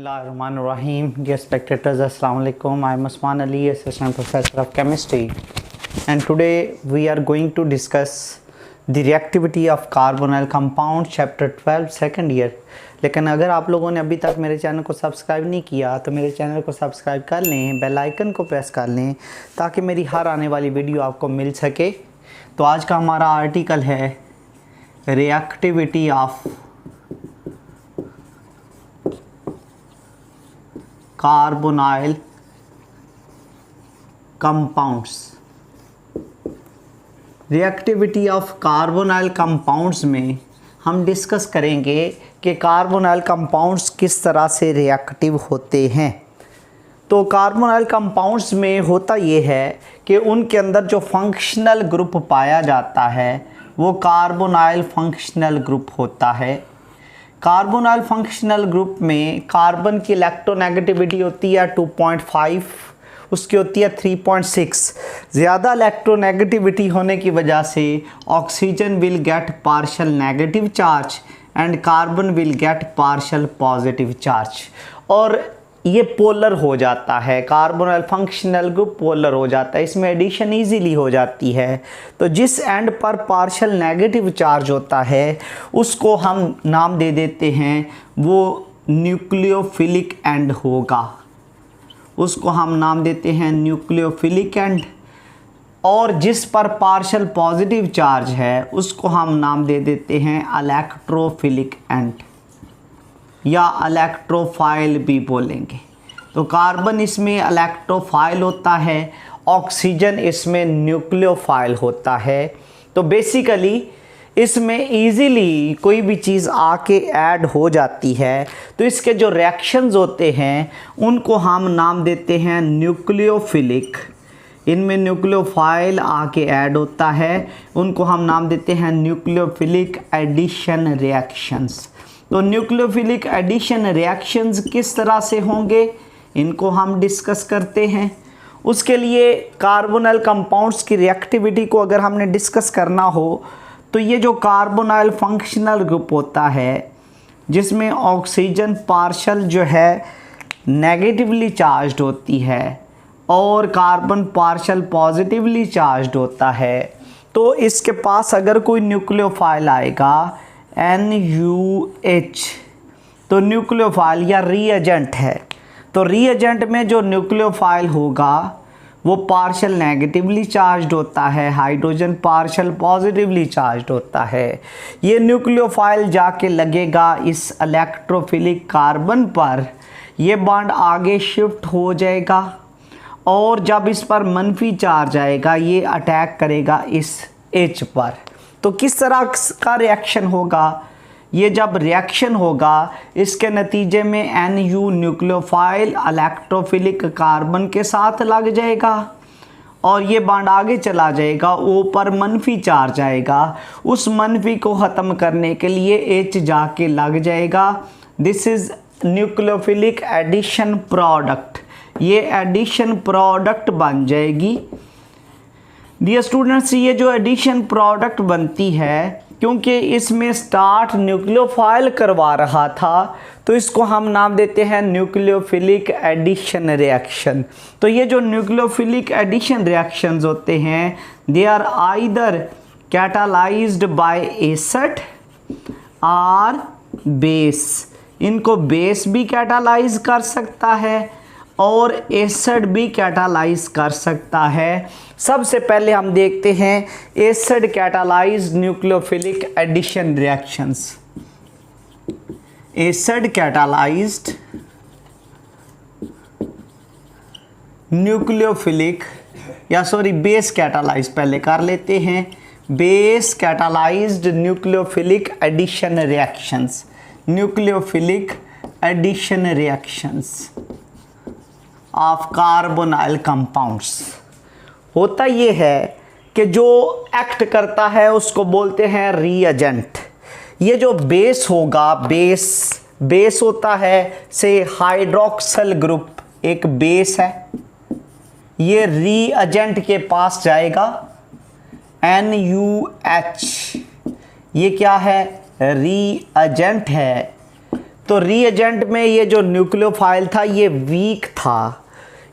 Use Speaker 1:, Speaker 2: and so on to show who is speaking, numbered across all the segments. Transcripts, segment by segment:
Speaker 1: Bismillahirrahmanirrahim. Dear spectators, Assalamu alaikum. I am Usman Ali, Assistant Professor of Chemistry, and today we are going to discuss the reactivity of carbonyl compound, chapter 12, second year. लेकिन अगर आप लोगों ने अभी तक मेरे channel को subscribe नहीं किया तो मेरे चैनल को सब्सक्राइब कर लें, बेल आइकन को प्रेस कर लें ताकि मेरी हर आने वाली वीडियो आपको मिल सके। तो आज का हमारा आर्टिकल है reactivity of carbonyl compounds. Reactivity of carbonyl compounds में हम डिस्कस करेंगे कि कार्बोनाइल कंपाउंड्स किस तरह से रिएक्टिव होते हैं। तो कार्बोनाइल कंपाउंड्स में होता ये है कि उनके अंदर जो फंक्शनल ग्रुप पाया जाता है वो कार्बोनाइल फंक्शनल ग्रुप होता है। कार्बोनाइल फंक्शनल ग्रुप में कार्बन की इलेक्ट्रोनेगेटिविटी होती है 2.5, उसकी होती है 3.6। ज़्यादा इलेक्ट्रोनेगेटिविटी होने की वजह से oxygen will get partial negative charge and carbon will get partial positive charge, और ये पोलर हो जाता है। कार्बोनाइल फंक्शनल ग्रुप पोलर हो जाता है, इसमें एडिशन इजीली हो जाती है। तो जिस एंड पर पार्शियल नेगेटिव चार्ज होता है उसको हम नाम दे देते हैं, वो न्यूक्लियोफिलिक एंड होगा, उसको हम नाम देते हैं न्यूक्लियोफिलिक एंड। और जिस पर पार्शियल पॉजिटिव चार्ज है उसको हम नाम दे देते हैं इलेक्ट्रोफिलिक एंड, या इलेक्ट्रोफाइल भी बोलेंगे। तो कार्बन इसमें इलेक्ट्रोफाइल होता है, ऑक्सीजन इसमें न्यूक्लियोफाइल होता है। तो बेसिकली इसमें इजीली कोई भी चीज़ आके ऐड हो जाती है तो इसके जो रिएक्शंस होते हैं उनको हम नाम देते हैं न्यूक्लियोफिलिक। इनमें न्यूक्लियोफाइल आके ऐड होता है, उनको हम नाम देते हैं न्यूक्लियोफिलिक एडिशन रिएक्शंस। तो न्यूक्लियोफिलिक एडिशन रिएक्शंस किस तरह से होंगे इनको हम डिस्कस करते हैं। उसके लिए कार्बोनाइल कंपाउंड्स की रिएक्टिविटी को अगर हमने डिस्कस करना हो तो ये जो कार्बोनाइल फंक्शनल ग्रुप होता है जिसमें ऑक्सीजन पार्शियल जो है नेगेटिवली चार्ज्ड होती है और कार्बन पार्शियल पॉजिटिवली चार्ज्ड होता है, तो इसके पास अगर कोई न्यूक्लियोफाइल आएगा NuH, तो न्यूक्लियोफाइल या रीएजेंट है। तो रीएजेंट में जो न्यूक्लियोफाइल होगा वो पार्शियल नेगेटिवली चार्ज्ड होता है, हाइड्रोजन पार्शियल पॉजिटिवली चार्ज्ड होता है। ये न्यूक्लियोफाइल जाके लगेगा इस इलेक्ट्रोफिलिक कार्बन पर, ये बॉन्ड आगे शिफ्ट हो जाएगा और जब इस पर मनफी चार्ज आएगा ये अटैक करेगा इस H पर। तो किस तरह का रिएक्शन होगा, ये जब रिएक्शन होगा इसके नतीजे में Nu न्यूक्लियोफाइल इलेक्ट्रोफिलिक कार्बन के साथ लग जाएगा और ये बॉन्ड आगे चला जाएगा, ऊपर मनफी चार्ज आएगा, उस मनफी को ख़त्म करने के लिए H जाके लग जाएगा। This is nucleophilic addition product, ये एडिशन प्रोडक्ट बन जाएगी। डियर स्टूडेंट्स, ये जो एडिशन प्रोडक्ट बनती है क्योंकि इसमें स्टार्ट न्यूक्लियोफाइल करवा रहा था तो इसको हम नाम देते हैं न्यूक्लियोफिलिक एडिशन रिएक्शन। तो ये जो न्यूक्लियोफिलिक एडिशन रिएक्शंस होते हैं they are either catalysed by acid और बेस। इनको बेस भी कैटालाइज कर सकता है और एसिड भी कैटालाइज कर सकता है। सबसे पहले हम देखते हैं acid catalysed nucleophilic addition reactions. Acid catalysed nucleophilic base catalyse पहले कर लेते हैं। Base catalysed nucleophilic addition reactions, nucleophilic addition reactions of carbonyl compounds. होता ये है कि जो एक्ट करता है उसको बोलते हैं रीएजेंट। ये जो बेस होगा, बेस होता है से हाइड्रोक्सिल ग्रुप, एक बेस है, ये रीएजेंट के पास जाएगा NuH, ये क्या है रीएजेंट है। तो रीएजेंट में ये जो न्यूक्लियोफाइल था ये वीक था,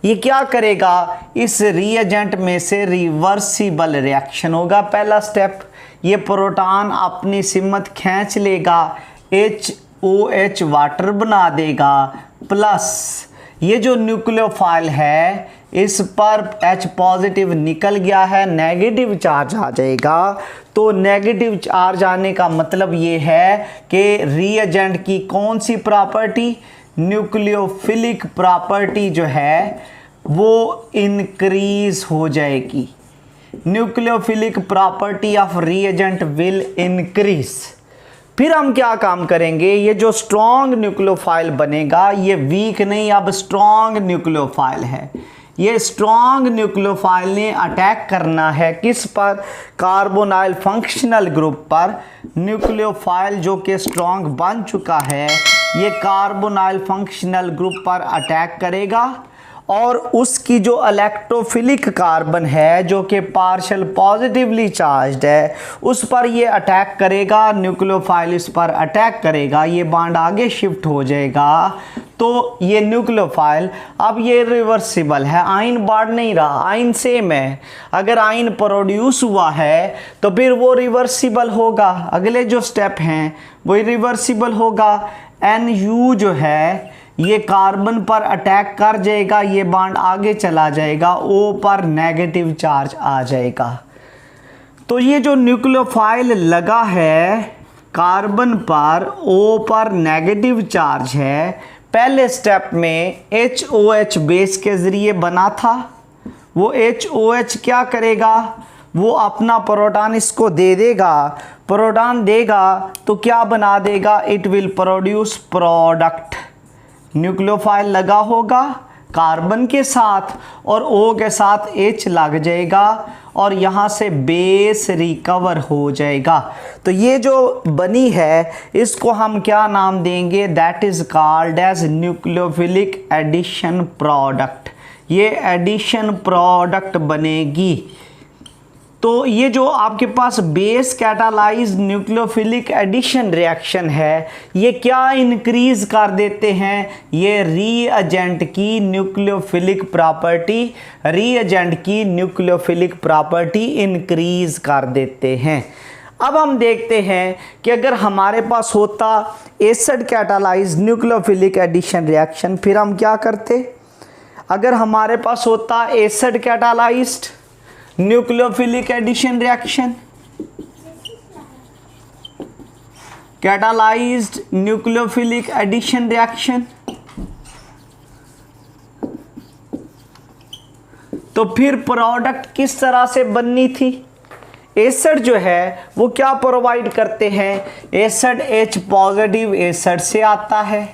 Speaker 1: ये क्या करेगा, इस रीएजेंट में से रिवर्सिबल रिएक्शन होगा। पहला स्टेप, ये प्रोटॉन अपनी सिमत खींच लेगा, HOH वाटर बना देगा, प्लस ये जो न्यूक्लियोफाइल है इस पर H पॉजिटिव निकल गया है, नेगेटिव चार्ज आ जाएगा। तो नेगेटिव चार्ज आने का मतलब ये है कि रीएजेंट की कौन सी प्रॉपर्टी, न्यूक्लियोफिलिक प्रॉपर्टी जो है वो इंक्रीज हो जाएगी। Nucleophilic property of reagent will increase. फिर हम क्या काम करेंगे, ये जो स्ट्रॉन्ग न्यूक्लियोफाइल बनेगा ये वीक नहीं, अब स्ट्रॉन्ग न्यूक्लियोफाइल है। ये स्ट्रॉन्ग न्यूक्लियोफाइल ने अटैक करना है किस पर, कार्बोनाइल फंक्शनल ग्रुप पर। न्यूक्लियोफाइल जो कि स्ट्रॉन्ग बन चुका है ये कार्बोनाइल फंक्शनल ग्रुप पर अटैक करेगा और उसकी जो इलेक्ट्रोफिलिक कार्बन है जो कि पार्शियल पॉजिटिवली चार्ज्ड है उस पर ये अटैक करेगा। न्यूक्लियोफाइल इस पर अटैक करेगा, ये बॉन्ड आगे शिफ्ट हो जाएगा। तो ये न्यूक्लियोफाइल अब ये रिवर्सिबल है, आयन बढ़ नहीं रहा, आयन सेम है। अगर आयन प्रोड्यूस हुआ है तो फिर वो रिवर्सिबल होगा, अगले जो स्टेप हैं वो रिवर्सिबल होगा। NU जो है ये कार्बन पर अटैक कर जाएगा, ये बॉन्ड आगे चला जाएगा, O पर नेगेटिव चार्ज आ जाएगा। तो ये जो न्यूक्लियोफाइल लगा है कार्बन पर, O पर नेगेटिव चार्ज है, पहले स्टेप में HOH बेस के ज़रिए बना था। वो HOH क्या करेगा, वो अपना प्रोटॉन इसको दे देगा, प्रोटॉन देगा तो क्या बना देगा, it will produce product. Nucleophile लगा होगा कार्बन के साथ और O के साथ H लग जाएगा और यहाँ से बेस रिकवर हो जाएगा। तो ये जो बनी है इसको हम क्या नाम देंगे, that is called as nucleophilic addition product. ये एडिशन प्रोडक्ट बनेगी। तो ये जो आपके पास base catalysed nucleophilic addition reaction है ये क्या इंक्रीज कर देते हैं, ये रीएजेंट की न्यूक्लियोफिलिक प्रॉपर्टी, रीएजेंट की न्यूक्लियोफिलिक प्रॉपर्टी इंक्रीज कर देते हैं। अब हम देखते हैं कि अगर हमारे पास होता acid catalysed nucleophilic addition reaction, फिर हम क्या करते, अगर हमारे पास होता acid catalysed nucleophilic addition reaction, catalysed nucleophilic addition reaction, तो फिर प्रोडक्ट किस तरह से बननी थी। एसिड जो है वो क्या प्रोवाइड करते हैं, एसिड H पॉजिटिव एसिड से आता है।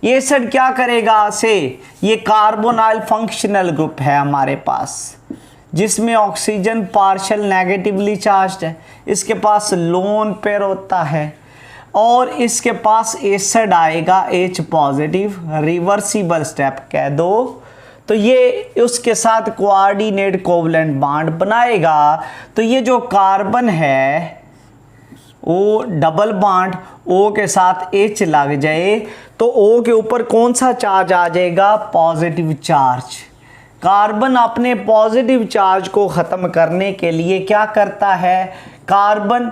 Speaker 1: एसिड क्या करेगा से, ये कार्बोनाइल फंक्शनल ग्रुप है हमारे पास जिसमें ऑक्सीजन पार्शियल नेगेटिवली चार्ज्ड है, इसके पास लोन पेयर होता है और इसके पास एसिड आएगा H पॉजिटिव, रिवर्सिबल स्टेप कह दो। तो ये उसके साथ कोऑर्डिनेट कोवलेंट बॉन्ड बनाएगा। तो ये जो कार्बन है वो डबल बॉन्ड O के साथ H लग जाए तो O के ऊपर कौन सा चार्ज आ जाएगा, पॉजिटिव चार्ज। कार्बन अपने पॉजिटिव चार्ज को ख़त्म करने के लिए क्या करता है, कार्बन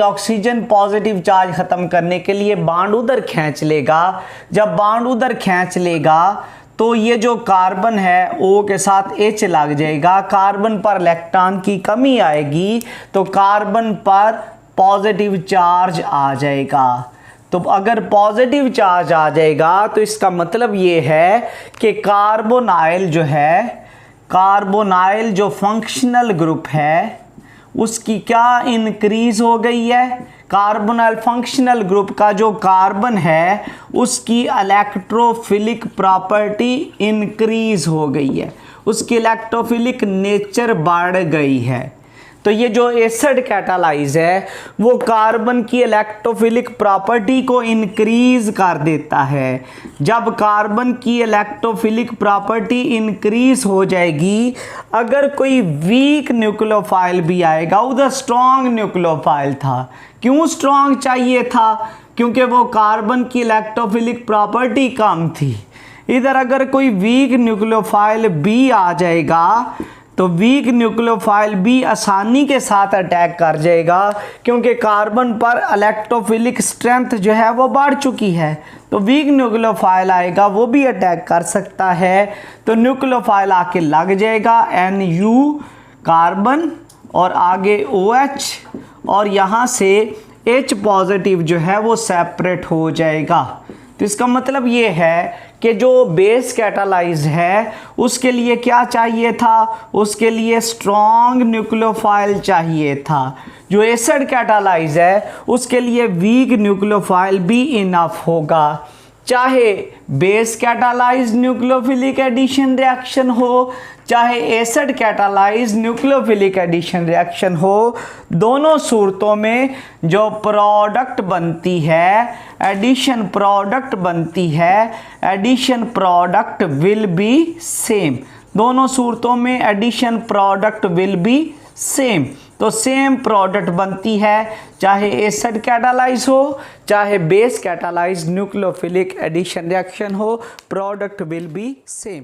Speaker 1: ऑक्सीजन पॉजिटिव चार्ज ख़त्म करने के लिए बॉन्ड उधर खींच लेगा। जब बॉन्ड उधर खींच लेगा तो ये जो कार्बन है O के साथ H लग जाएगा, कार्बन पर इलेक्ट्रॉन की कमी आएगी तो कार्बन पर पॉजिटिव चार्ज आ जाएगा। तो अगर पॉजिटिव चार्ज आ जाएगा तो इसका मतलब ये है कि कार्बोनाइल जो है, कार्बोनाइल जो फंक्शनल ग्रुप है उसकी क्या इंक्रीज हो गई है, कार्बोनाइल फंक्शनल ग्रुप का जो कार्बन है उसकी इलेक्ट्रोफिलिक प्रॉपर्टी इंक्रीज हो गई है, उसकी इलेक्ट्रोफिलिक नेचर बढ़ गई है। तो ये जो एसिड कैटालाइज है वो कार्बन की इलेक्ट्रोफिलिक प्रॉपर्टी को इंक्रीज कर देता है। जब कार्बन की इलेक्ट्रोफिलिक प्रॉपर्टी इंक्रीज हो जाएगी, अगर कोई वीक न्यूक्लियोफाइल भी आएगा, उधर स्ट्रॉन्ग न्यूक्लियोफाइल था, क्यों स्ट्रॉन्ग चाहिए था, क्योंकि वो कार्बन की इलेक्ट्रोफिलिक प्रॉपर्टी कम थी। इधर अगर कोई वीक न्यूक्लियोफाइल बी आ जाएगा तो वीक न्यूक्लियोफाइल बी आसानी के साथ अटैक कर जाएगा, क्योंकि कार्बन पर इलेक्ट्रोफिलिक स्ट्रेंथ जो है वो बढ़ चुकी है। तो वीक न्यूक्लियोफाइल आएगा वो भी अटैक कर सकता है। तो न्यूक्लियोफाइल आके लग जाएगा NU कार्बन और आगे OH और यहाँ से H पॉजिटिव जो है वो सेपरेट हो जाएगा। तो इसका मतलब ये है कि जो बेस कैटालाइज है उसके लिए क्या चाहिए था, उसके लिए स्ट्रॉन्ग न्यूक्लियोफाइल चाहिए था। जो एसिड कैटालाइज है उसके लिए वीक न्यूक्लियोफाइल भी इनफ होगा। चाहे base catalyse nucleophilic addition reaction हो, चाहे acid catalyse nucleophilic addition reaction हो, दोनों सूरतों में जो प्रोडक्ट बनती है, एडिशन प्रोडक्ट बनती है, addition product will be same. दोनों सूरतों में addition product will be same. तो सेम प्रोडक्ट बनती है, चाहे एसिड कैटालाइज हो चाहे base catalyse nucleophilic addition reaction हो, प्रोडक्ट विल बी सेम।